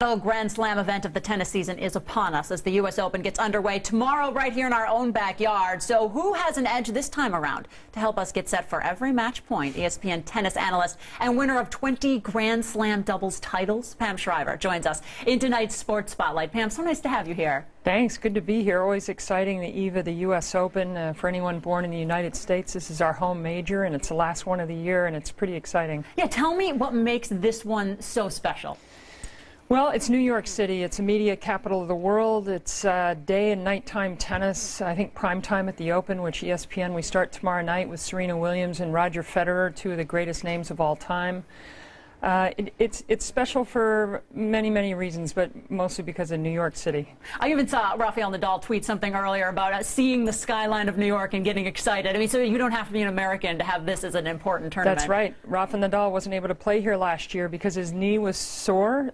The Grand Slam event of the tennis season is upon us as the U.S. Open gets underway tomorrow right here in our own backyard. So who has an edge this time around? To help us get set for every match point, ESPN tennis analyst and winner of 20 Grand Slam doubles titles, Pam Shriver, joins us in tonight's Sports Spotlight. Pam, so nice to have you here. Thanks. Good to be here. Always exciting, the eve of the U.S. Open. For anyone born in the United States, this is our home major, and it's the last one of the year, and it's pretty exciting. Yeah, tell me what makes this one so special. Well, it's New York City. It's a media capital of the world. It's day and nighttime tennis. I think prime time at the Open, which ESPN, we start tomorrow night with Serena Williams and Roger Federer, two of the greatest names of all time. It's special for many reasons, but mostly because of New York City. I even saw Rafael Nadal tweet something earlier about seeing the skyline of New York and getting excited. I mean, so you don't have to be an American to have this as an important tournament. That's right. Rafa Nadal wasn't able to play here last year because his knee was sore.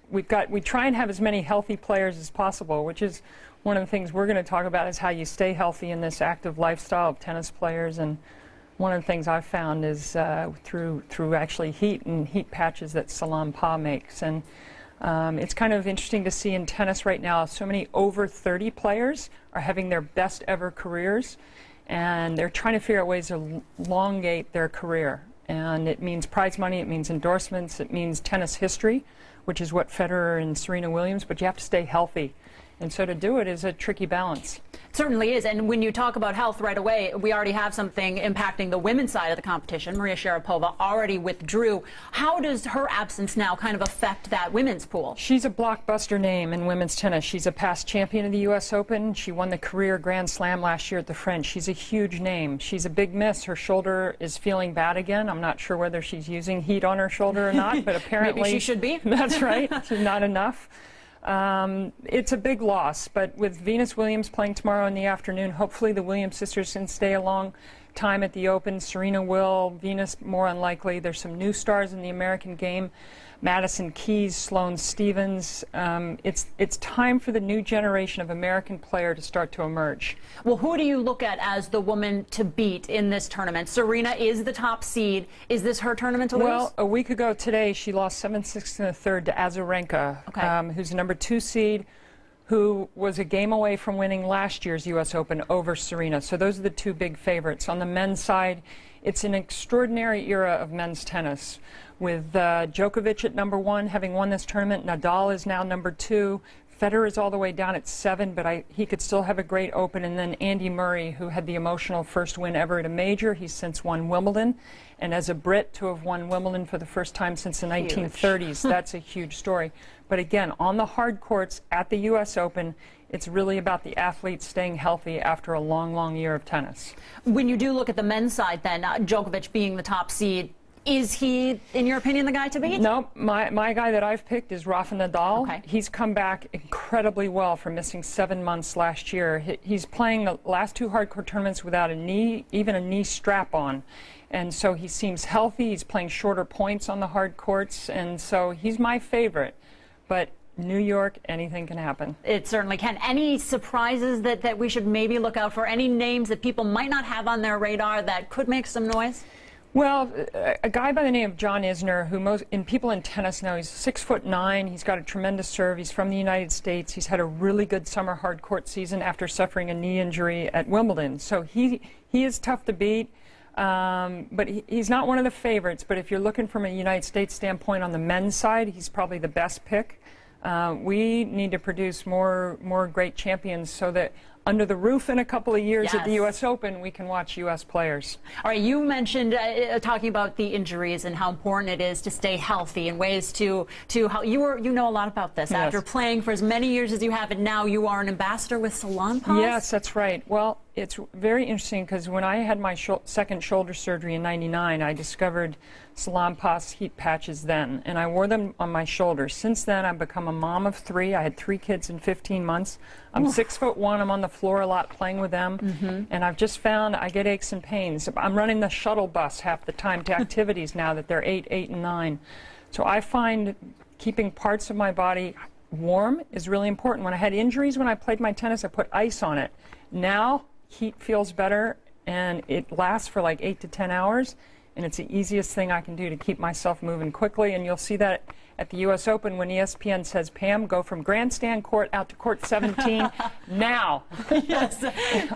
We try and have as many healthy players as possible, which is one of the things we're going to talk about, is how you stay healthy in this active lifestyle of tennis players. And one of the things I've found is through actually heat patches that Salon-Pa makes. And it's kind of interesting to see in tennis right now, so many over 30 players are having their best ever careers, and they're trying to figure out ways to elongate their career. And it means prize money, it means endorsements, it means tennis history, which is what Federer and Serena Williams, but you have to stay healthy. And so to do it is a tricky balance. It certainly is. And when you talk about health right away, we already have something impacting the women's side of the competition. Maria Sharapova already withdrew. How does her absence now kind of affect that women's pool? She's a blockbuster name in women's tennis. She's a past champion of the U.S. Open. She won the career Grand Slam last year at the French. She's a huge name. She's a big miss. Her shoulder is feeling bad again. I'm not sure whether she's using heat on her shoulder or not, but apparently maybe she should be. That's right. Not enough. It's a big loss, but with Venus Williams playing tomorrow in the afternoon, hopefully the Williams sisters can stay a long time at the Open. Serena will, Venus more unlikely. There's some new stars in the American game. Madison Keys, Sloane Stephens. It's time for the new generation of American player to start to emerge. Well, who do you look at as the woman to beat in this tournament? Serena is the top seed. Is this her tournament to lose? Well, a week ago today, she lost 7-6 in the third to Azarenka, who's the number 2 seed, who was a game away from winning last year's U.S. Open over Serena. So those are the two big favorites. On the men's side, it's an extraordinary era of men's tennis, with Djokovic at number 1, having won this tournament. Nadal is now number 2. Federer is all the way down at 7, but he could still have a great Open. And then Andy Murray, who had the emotional first win ever at a major. He's since won Wimbledon. And as a Brit, to have won Wimbledon for the first time since the 1930s, that's a huge story. But again, on the hard courts at the U.S. Open, it's really about the athletes staying healthy after a long year of tennis. When you do look at the men's side, then, Djokovic being the top seed, is he, in your opinion, the guy to beat? No, my guy that I've picked is Rafa Nadal. Okay. He's come back incredibly well from missing 7 months last year. He's playing the last 2 hardcore tournaments without a knee, even a knee strap on. And so he seems healthy. He's playing shorter points on the hard courts. And so he's my favorite. But New York, anything can happen. It certainly can. Any surprises that we should maybe look out for? Any names that people might not have on their radar that could make some noise? Well, a guy by the name of John Isner, who people in tennis know, he's 6'9". He's got a tremendous serve. He's from the United States. He's had a really good summer hard court season after suffering a knee injury at Wimbledon. So he is tough to beat. But he's not one of the favorites. But if you're looking from a United States standpoint on the men's side, he's probably the best pick. We need to produce more great champions so that under the roof in a couple of years at the U.S. Open, we can watch U.S. players. All right, you mentioned talking about the injuries and how important it is to stay healthy and ways to how you know a lot about this. Yes. After playing for as many years as you have, and now you are an ambassador with Salon-Pa? Yes, that's right. Well, it's very interesting because when I had my second shoulder surgery in '99, I discovered Salon-Pa's heat patches then, and I wore them on my shoulders. Since then, I've become a mom of 3. I had 3 kids in 15 months. I'm 6'1". I'm on the floor a lot playing with them, and I've just found I get aches and pains. I'm running the shuttle bus half the time to activities now that they're 8, and 9. So I find keeping parts of my body warm is really important. When I had injuries when I played my tennis, I put ice on it. Now, heat feels better, and it lasts for like 8 to 10 hours. and it's the easiest thing I can do to keep myself moving quickly. And you'll see that at the U.S. Open when ESPN says, Pam, go from grandstand court out to court 17 now. Yes.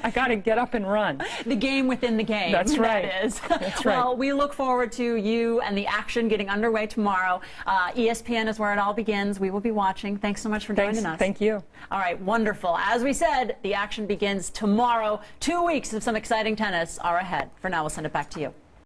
I got to get up and run. The game within the game. That's right. That is. That's right. Well, we look forward to you and the action getting underway tomorrow. ESPN is where it all begins. We will be watching. Thanks so much for joining us. Thank you. All right, wonderful. As we said, the action begins tomorrow. 2 weeks of some exciting tennis are ahead. For now, we'll send it back to you.